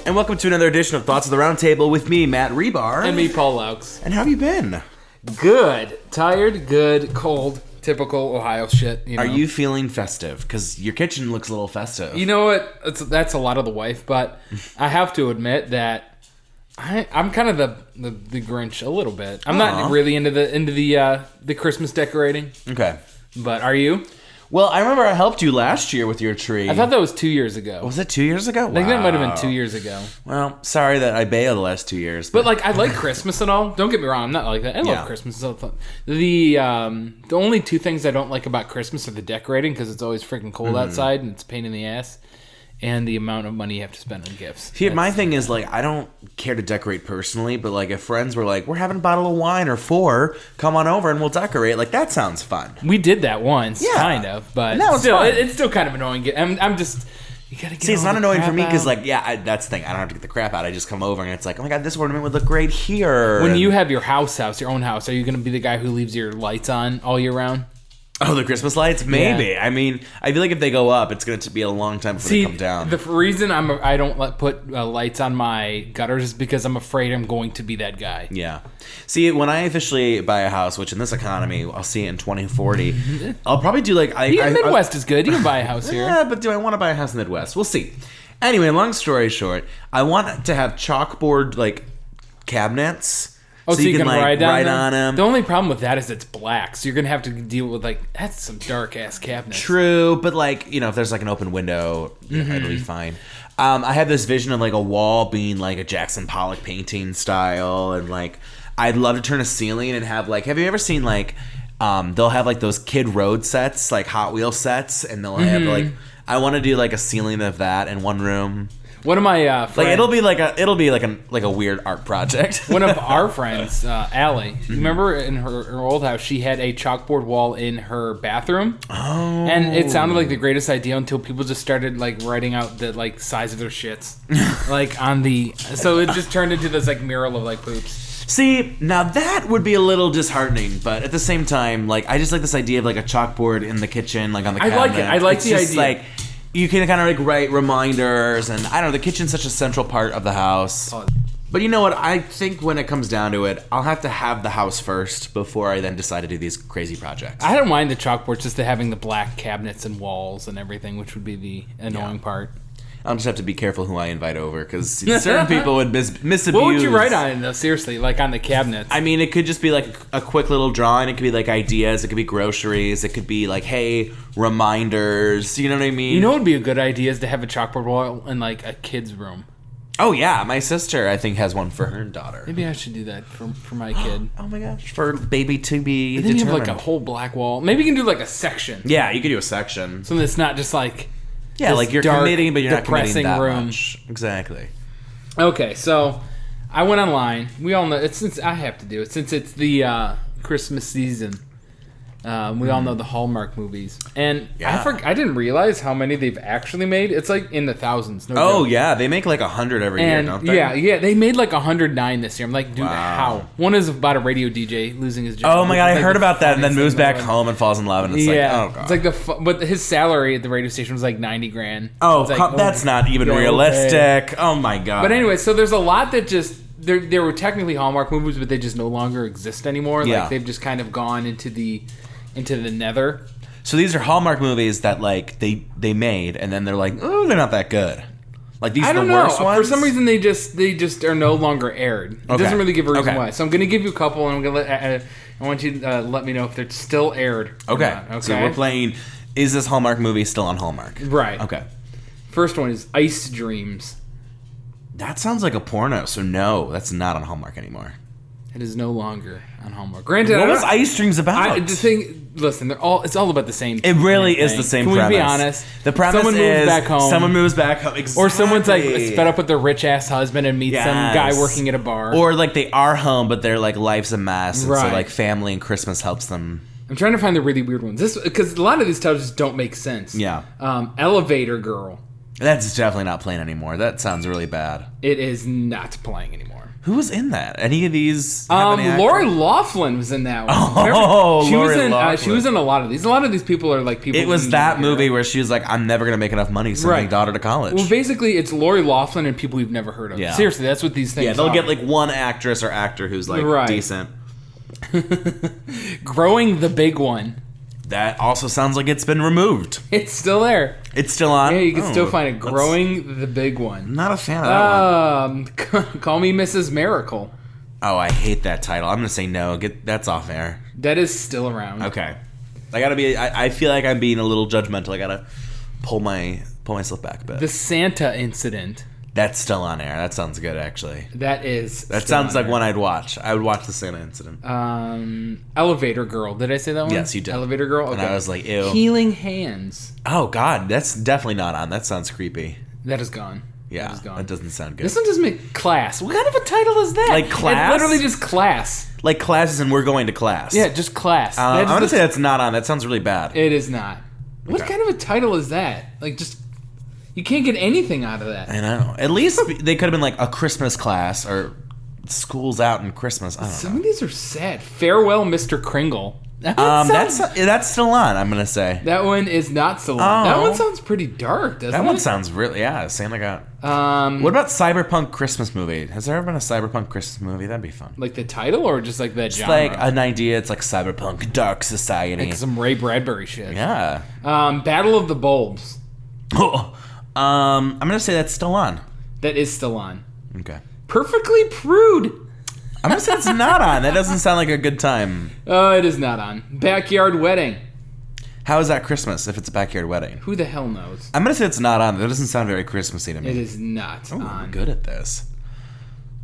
And welcome to another edition of Thoughts of the Round Table with me, Matt Rebar. And me, Paul Laux. And how have you been? Good. Tired, good, cold. Typical Ohio shit. Are you feeling festive? Because your kitchen looks a little festive. You know what? That's a lot of the wife, but I have to admit that I'm kind of the Grinch a little bit. I'm not really into the Christmas decorating. Okay. But are you? Well, I remember I helped you last year with your tree. I thought that was 2 years ago. Was it 2 years ago? I think that might have been 2 years ago. Well, sorry that I bailed the last 2 years. But like, I like Christmas and all. Don't get me wrong, I'm not like that. I love Christmas. It's so fun. The only two things I don't like about Christmas are the decorating, because it's always freaking cold outside and it's a pain in the ass, and the amount of money you have to spend on gifts. See, my thing is, like, I don't care to decorate personally, but, like, if friends were like, we're having a bottle of wine or 4, come on over and we'll decorate, like, that sounds fun. We did that once, kind of, but still, it's still kind of annoying. I'm just, you gotta get See, it's not annoying for me, because, out. like, that's the thing, I don't have to get the crap out, I just come over and it's like, oh my god, this ornament would look great here. When you have your your own house, are you gonna be the guy who leaves your lights on all year round? Oh, the Christmas lights? Maybe. Yeah. I mean, I feel like if they go up, it's going to be a long time before they come down. The reason I don't put lights on my gutters is because I'm afraid I'm going to be that guy. Yeah. See, when I officially buy a house, which in this economy, I'll see it in 2040, I'll probably do like... The Midwest is good. You can buy a house here. Yeah, but do I want to buy a house in the Midwest? We'll see. Anyway, long story short, I want to have chalkboard, like, cabinets... Oh, so you can like, write on them. The only problem with that is it's black, so you're gonna have to deal with like that's some dark ass cabinets. True, but like if there's like an open window, it'll be fine. I have this vision of like a wall being like a Jackson Pollock painting style, and like I'd love to turn a ceiling and have like. Have you ever seen like they'll have like those Kid Road sets, like Hot Wheel sets, and they'll have like I want to do like a ceiling of that in one room. One of my friends, like it'll be like a weird art project. One of our friends, Allie, you remember in her old house, she had a chalkboard wall in her bathroom. Oh, and it sounded like the greatest idea until people just started like writing out the like size of their shits, like on the. So it just turned into this like mural of like poops. See, now that would be a little disheartening, but at the same time, like I just like this idea of like a chalkboard in the kitchen, like on the cabinet. I like it. I like the idea. Like, you can kind of like write reminders, and I don't know, the kitchen's such a central part of the house. But you know what? I think when it comes down to it, I'll have to have the house first before I then decide to do these crazy projects. I don't mind the chalkboard, just to having the black cabinets and walls and everything, which would be the annoying part. I'll just have to be careful who I invite over, because certain people would misabuse. What would you write on it, though? Seriously, like on the cabinets? I mean, it could just be like a quick little drawing. It could be like ideas. It could be groceries. It could be like, hey, reminders. You know what I mean? You know what would be a good idea is to have a chalkboard wall in like a kid's room. Oh, yeah. My sister, I think, has one for her daughter. Maybe I should do that for my kid. Oh, my gosh. For baby to be determined. Then you have like a whole black wall. Maybe you can do like a section. Yeah, you could do a section. Something that's not just like... Yeah, like you're dark, committing, but you're not committing that room. much. Exactly. Okay, so I went online. We all know it's since I have to do it since it's the Christmas season. We all know the Hallmark movies, and I didn't realize how many they've actually made. It's like in the thousands. No joke. Yeah, they make like 100 every year, don't they? Yeah, they made like 109 this year. I'm like, dude, how? One is about a radio DJ losing his job. Oh my god, I heard about that, and then moves back home and falls in love, and it's like, oh god. It's like but his salary at the radio station was like $90,000. Oh, like, that's not even realistic. Oh my god. But anyway, so there's a lot that just there were technically Hallmark movies, but they just no longer exist anymore. Yeah. Like they've just kind of gone into the nether. So these are Hallmark movies that like they made, and then they're like, oh, they're not that good. Like these are the worst ones. For some reason, they just are no longer aired. It doesn't really give a reason why. So I'm going to give you a couple, and I'm going to I want you to let me know if they're still aired. Okay. So we're playing. Is this Hallmark movie still on Hallmark? Right. Okay. First one is Ice Dreams. That sounds like a porno. So no, that's not on Hallmark anymore. It is no longer on Hallmark. Granted, what was Ice Dreams about? Listen, it's all about the same. It really is the same premise. Can we be honest? The premise someone moves back home. Someone moves back home. Exactly. Or someone's like sped up with their rich ass husband and meets some guy working at a bar. Or like they are home, but their like life's a mess, and right. so like family and Christmas helps them. I'm trying to find the really weird ones. Because a lot of these titles just don't make sense. Yeah. Elevator Girl. That's definitely not playing anymore. That sounds really bad. It is not playing anymore. Who was in that? Any of these? Have Lori Loughlin was in that one. Oh, she Lori was in. Loughlin. She was in a lot of these. A lot of these people are like people. It was that movie where she was like, "I'm never gonna make enough money to send my daughter to college." Well, basically, it's Lori Loughlin and people you've never heard of. Yeah. Seriously, that's what these things. Yeah, they'll are. get like one actress or actor who's like decent. Growing the Big One. That also sounds like it's been removed. It's still there. It's still on? Yeah, you can still find it. Growing the Big One. I'm not a fan of that one. Call Me Mrs. Miracle. Oh, I hate that title. I'm going to say no. That's off air. That is still around. Okay. I got to be... I feel like I'm being a little judgmental. I got to pull myself back a bit. The Santa Incident. That's still on air. That sounds good, actually. That sounds like one I'd watch. I would watch the Santa Incident. Elevator Girl. Did I say that one? Yes, you did. Elevator Girl? Okay. And I was like, ew. Healing Hands. Oh, God. That's definitely not on. That sounds creepy. That is gone. Yeah, that doesn't sound good. This one doesn't make Class. What kind of a title is that? Like Class? It's literally just Class. Like classes and we're going to class. Yeah, just Class. I'm going to say that's not on. That sounds really bad. It is not. What kind of a title is that? Like, just... You can't get anything out of that. I know. At least they could have been like a Christmas class or school's out in Christmas. I don't know. Some of these are sad. Farewell, Mr. Kringle. That's still on, I'm going to say. That one is not still on. That one sounds pretty dark, doesn't it? That one sounds really, Santa got... What about Cyberpunk Christmas movie? Has there ever been a Cyberpunk Christmas movie? That'd be fun. Like the title or just like that genre? It's like an idea. It's like Cyberpunk Dark Society. Like some Ray Bradbury shit. Yeah. Battle of the Bulbs. I'm going to say that's still on. That is still on. Okay. Perfectly Prude. I'm going to say it's not on. That doesn't sound like a good time. Oh, it is not on. Backyard Wedding. How is that Christmas if it's a backyard wedding? Who the hell knows? I'm going to say it's not on. That doesn't sound very Christmassy to me. It is not on. I'm good at this.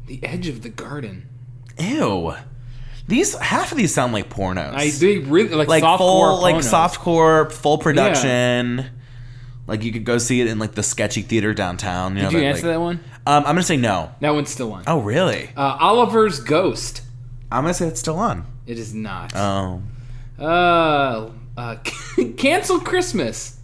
The Edge of the Garden. Ew. Half of these sound like pornos. They really like softcore full, like pornos. softcore, full production. Yeah. Like you could go see it in like the sketchy theater downtown. Did you answer that one? I'm gonna say no. That one's still on. Oh really? Oliver's Ghost. I'm gonna say it's still on. It is not. Oh. Cancel Christmas.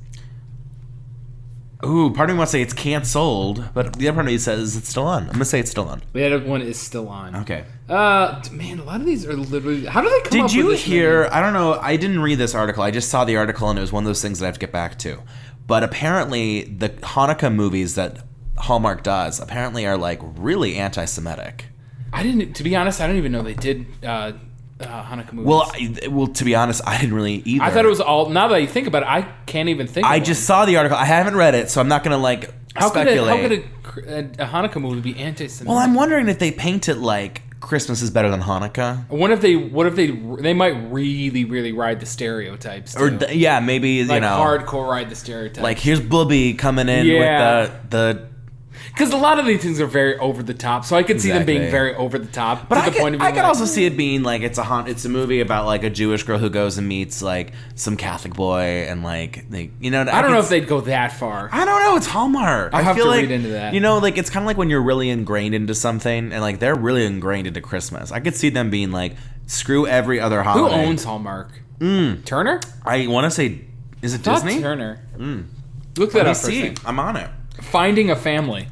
Ooh, part of me wants to say it's canceled, but the other part of me says it's still on. I'm gonna say it's still on. The other one is still on. Okay. Man, a lot of these are literally. How do they come up with this? Did you hear? I don't know. I didn't read this article. I just saw the article, and it was one of those things that I have to get back to. But apparently, the Hanukkah movies that Hallmark does apparently are like really anti-Semitic. To be honest, I don't even know they did Hanukkah movies. Well, to be honest, I didn't really either. I thought it was all. Now that I think about it, I can't even think. I just saw the article. I haven't read it, so I'm not going to speculate. How could a Hanukkah movie be anti-Semitic? Well, I'm wondering if they paint it like Christmas is better than Hanukkah. What if they might really, really ride the stereotypes too. Or maybe hardcore ride the stereotypes. Like here's Booby coming in with the. Because a lot of these things are very over the top, so I could see them being very over the top. But I could also see it being like it's a movie about like a Jewish girl who goes and meets like some Catholic boy and like I don't know if they'd go that far. I don't know. It's Hallmark. I feel read into that. Like it's kind of like when you're really ingrained into something, and like they're really ingrained into Christmas. I could see them being like, screw every other holiday. Who owns Hallmark? Turner? I want to say, is it Disney? Turner. Look that up for a second. I'm on it. Finding a Family.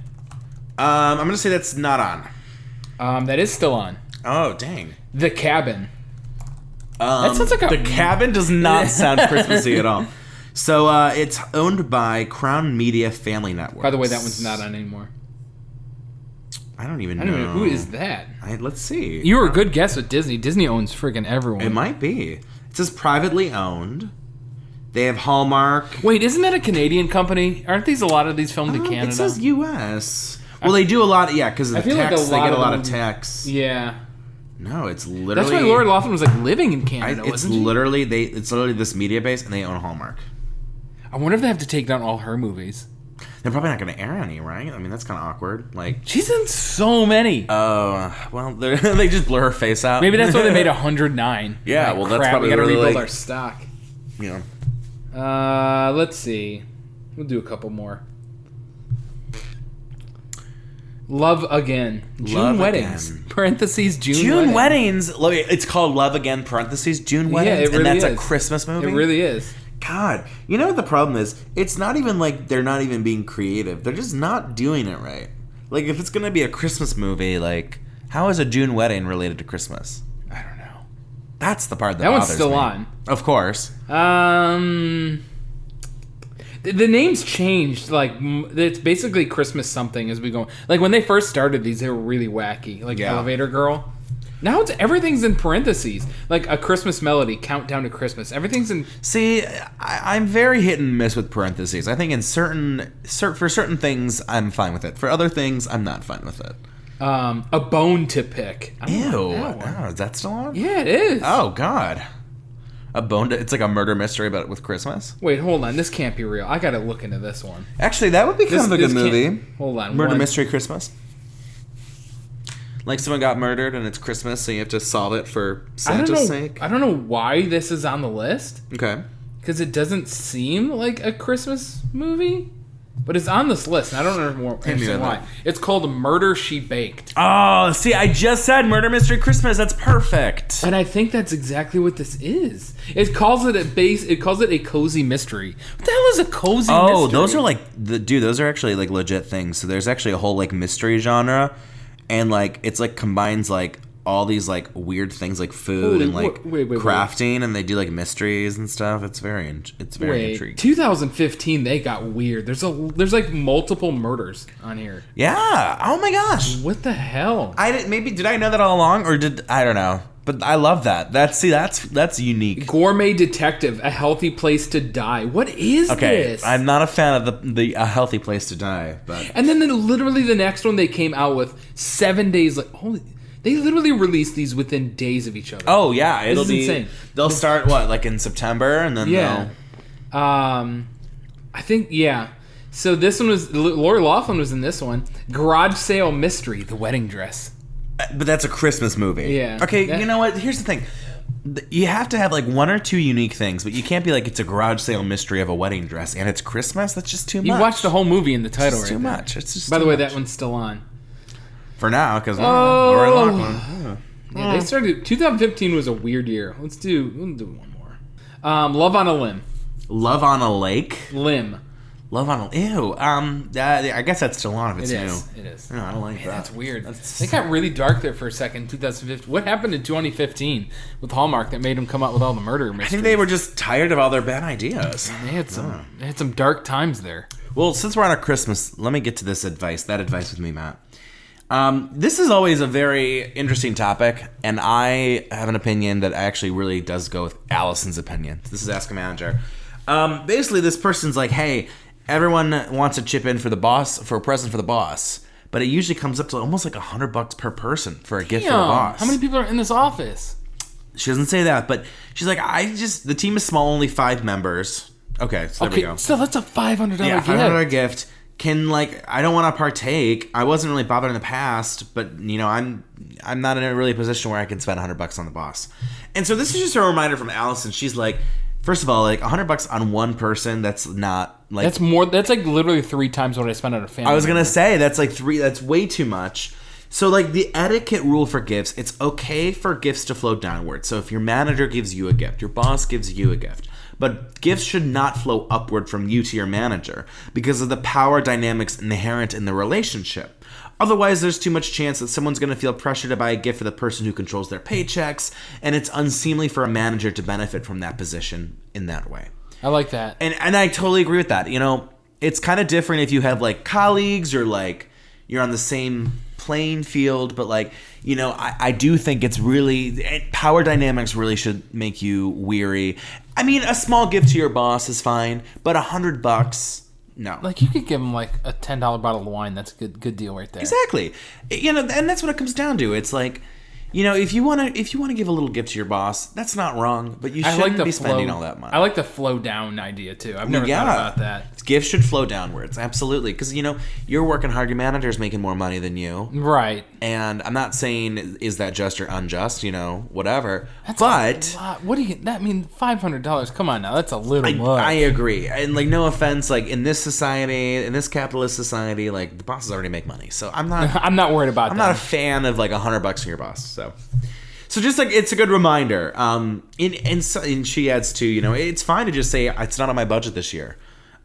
I'm gonna say that's not on. That is still on. Oh dang. The Cabin. That sounds like The Cabin does not sound Christmassy at all. So it's owned by Crown Media Family Network. By the way, that one's not on anymore. I don't even know. Who is that. Let's see. You were a good guess with Disney. Disney owns friggin' everyone. It might be. It says privately owned. They have Hallmark. Wait, isn't that a Canadian company? Aren't a lot of these filmed in Canada? It says U.S. Well, they do a lot, because of the text. They get a lot of text. Yeah. No, it's literally. That's why Lori Loughlin was like living in Canada. It's literally this media base, and they own Hallmark. I wonder if they have to take down all her movies. They're probably not going to air any, right? I mean, that's kind of awkward. Like she's in so many. Oh, well, they just blur her face out. Maybe that's why they made 109. Yeah, well, that's probably we got to really rebuild our stock. Yeah. Let's see. We'll do a couple more. Love Again. June Weddings. Again. Parentheses, June Weddings. It's called Love Again, parentheses, June Weddings. Yeah, it really and that's is. a Christmas movie? It really is. God. You know what the problem is? It's not even like they're not even being creative. They're just not doing it right. Like, if it's going to be a Christmas movie, like, How is a June wedding related to Christmas? I don't know. That's the part that That bothers one's still me. on. Of course. The names changed. Like, it's basically Christmas something as we go. Like, when they first started these, they were really wacky. Like, Elevator Girl. Now everything's in parentheses. Like, a Christmas melody, countdown to Christmas. Everything's in... See, I'm very hit and miss with parentheses. I think for certain things, I'm fine with it. For other things, I'm not fine with it. A Bone to Pick. Ew. Is that still on? Yeah, it is. Oh, God. It's like a murder mystery, but with Christmas. Wait, hold on. This can't be real. I gotta look into this one. Actually, that would be kind of a good movie. Hold on. Murder mystery Christmas. Like someone got murdered and it's Christmas, so you have to solve it for Santa's sake. I don't know why this is on the list. Okay. Because it doesn't seem like a Christmas movie. But it's on this list, and I don't understand why. It's called Murder, She Baked. Oh, see, I just said Murder Mystery Christmas. That's perfect. And I think that's exactly what this is. It calls it a cozy mystery. What the hell is a cozy mystery? Oh, those are like those are actually like legit things. So there's actually a whole like mystery genre, and like it's like combines like all these like weird things like food and like crafting, and they do like mysteries and stuff. It's very intriguing. 2015, they got weird. There's like multiple murders on here. Yeah. Oh my gosh. What the hell? Did I know that all along, or I don't know. But I love that. That's unique. Gourmet Detective: A Healthy Place to Die. What is this? I'm not a fan of the A Healthy Place to Die, but and then literally the next one they came out with 7 days like holy. They literally released these within days of each other. Oh yeah, it'll be insane. They'll start like in September, and then I think So this one was Lori Loughlin was in this one. Garage Sale Mystery: The Wedding Dress. But that's a Christmas movie. Yeah. Okay, you know what? Here's the thing. You have to have like one or two unique things, but you can't be like it's a garage sale mystery of a wedding dress and it's Christmas. That's just too much. You watch the whole movie in the title. It's too much. It's just. By the way, that one's still on. For now, because Lori Loughlin. Oh. Yeah, they started. 2015 was a weird year. We'll do one more. Love on a Limb. Love on a Lake. Limb. Love on a ew. I guess that's still on if it's new. It is. No, I don't like that. That's weird. They got really dark there for a second. 2015. What happened in 2015 with Hallmark that made them come out with all the murder mysteries? I think they were just tired of all their bad ideas. They had some dark times there. Well, since we're on a Christmas, let me get to this advice. That advice with me, Matt. This is always a very interesting topic, and I have an opinion that actually really does go with Allison's opinion. This is Ask a Manager. Basically, this person's like, hey, everyone wants to chip in for a present for the boss, but it usually comes up to almost like $100 per person for a gift for the boss. How many people are in this office? She doesn't say that, but she's like, the team is small, only 5 members. Okay, so there we go. So that's a $500 gift. Yeah, $500 gift. I don't want to partake. I wasn't really bothered in the past, but I'm not in a really position where I can spend $100 on the boss. And so this is just a reminder from Allison. She's like, first of all, like $100 on one person, that's not like that's like literally 3 times what I spent on a family. I was gonna say that's like 3. That's way too much. So like the etiquette rule for gifts, it's okay for gifts to flow downward. So if your manager gives you a gift, your boss gives you a gift. But gifts should not flow upward from you to your manager because of the power dynamics inherent in the relationship. Otherwise, there's too much chance that someone's going to feel pressure to buy a gift for the person who controls their paychecks, and it's unseemly for a manager to benefit from that position in that way. I like that. And I totally agree with that. It's kind of different if you have like colleagues or like you're on the same playing field, but like, I do think it's really, power dynamics really should make you weary. I mean, a small gift to your boss is fine, but $100, no. Like you could give him like a $10 bottle of wine. That's a good deal right there. Exactly. And that's what it comes down to. It's like, if you want to give a little gift to your boss, that's not wrong, but you shouldn't be spending all that money. I like the flow down idea too. I've never thought about that. Gifts should flow downwards, absolutely, because you're working hard. Your manager's making more money than you, right? And I'm not saying is that just or unjust, whatever. That's but a lot. What do you? That mean $500? Come on now, that's a little much. I agree, and like no offense, like in this society, in this capitalist society, like the bosses already make money, so I'm not. I'm not worried about. I'm not a fan of like $100 from your boss, So just like it's a good reminder. And she adds to it's fine to just say it's not on my budget this year.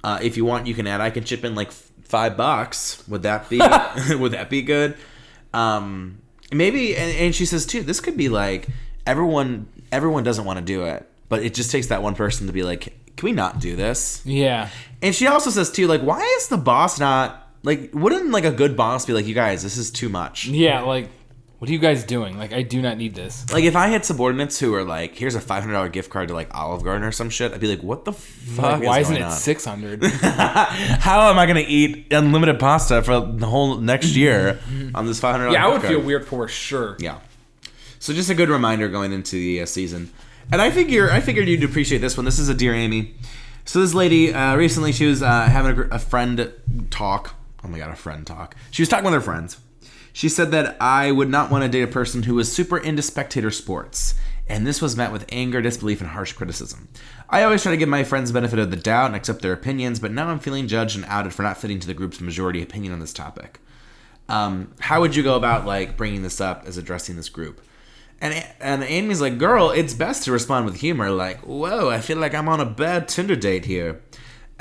If you want, you can add. I can chip in like $5. Would that be would that be good? And maybe, and she says too, this could be like everyone doesn't want to do it, but it just takes that one person to be like, can we not do this? Yeah. And she also says too, like, why is the boss not, like, wouldn't like a good boss be like, you guys, this is too much? Yeah, like, what are you guys doing? Like, I do not need this. Like, if I had subordinates who were like, here's a $500 gift card to like Olive Garden or some shit, I'd be like, what the fuck? Like, why isn't it on? $600? How am I going to eat unlimited pasta for the whole next year on this $500? Yeah, I would card? feel weird for sure. Yeah. So just a good reminder going into the season. And I figured you'd appreciate this one. This is a Dear Amy. So this lady, recently she was having a friend talk. Oh my God, a friend talk. She was talking with her friends. She said that I would not want to date a person who was super into spectator sports. And this was met with anger, disbelief, and harsh criticism. I always try to give my friends the benefit of the doubt and accept their opinions, but now I'm feeling judged and outed for not fitting to the group's majority opinion on this topic. How would you go about like bringing this up as addressing this group? And Amy's like, girl, it's best to respond with humor, like, whoa, I feel like I'm on a bad Tinder date here.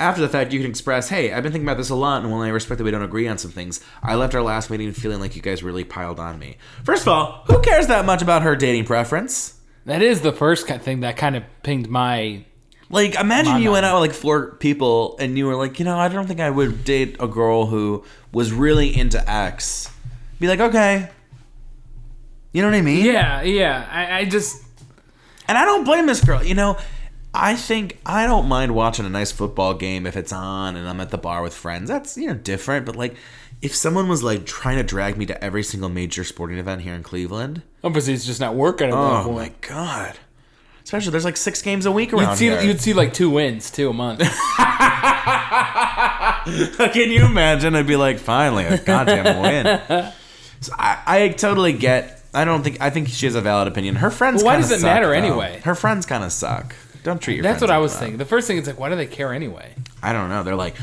After the fact, you can express, hey, I've been thinking about this a lot, and while I respect that we don't agree on some things, I left our last meeting feeling like you guys really piled on me. First of all, who cares that much about her dating preference? That is the first thing that kind of pinged my... Like, imagine you went out with like 4 people, and you were like, I don't think I would date a girl who was really into X. Be like, okay. You know what I mean? Yeah. I just... And I don't blame this girl. I think I don't mind watching a nice football game if it's on and I'm at the bar with friends. That's, different. But, like, if someone was, like, trying to drag me to every single major sporting event here in Cleveland... Obviously, it's just not working at that point. Oh, my God. Especially, there's, like, 6 games a week around here. You'd see, like, 2 wins, too, a month. Can you imagine? I'd be like, finally, a goddamn win. So I totally get... I think she has a valid opinion. Her friends why kind of does it suck, matter though. anyway? Her friends kind of suck. Don't treat your That's friends what I like was that. thinking. The first thing is like, why do they care anyway? I don't know. They're like,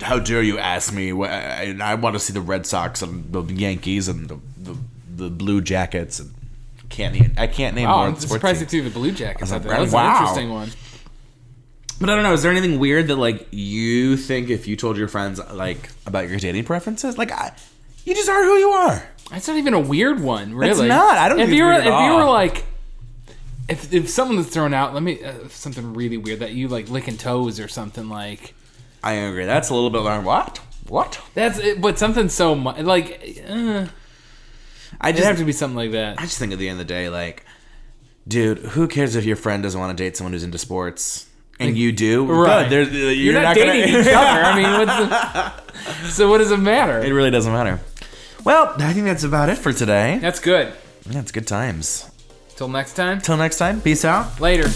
how dare you ask me? I want to see the Red Sox and the Yankees and the Blue Jackets. And I can't name more I'm sports surprised teams. you threw the Blue Jackets out there. Wow. That's an interesting one. But I don't know. Is there anything weird that like you think if you told your friends like about your dating preferences? Like, you just are who you are. That's not even a weird one, really. It's not. I don't think it's weird at all. If you were like, if someone was thrown out, something really weird that you like licking toes or something like. I agree. That's a little bit like what? That's it, but something so much like. It'd have to be something like that. I just think at the end of the day, like, dude, who cares if your friend doesn't want to date someone who's into sports? And you do? Right. Good. You're not dating each other. I mean, so what does it matter? It really doesn't matter. Well, I think that's about it for today. That's good. Yeah, it's good times. Till next time. Till next time, peace out. Later.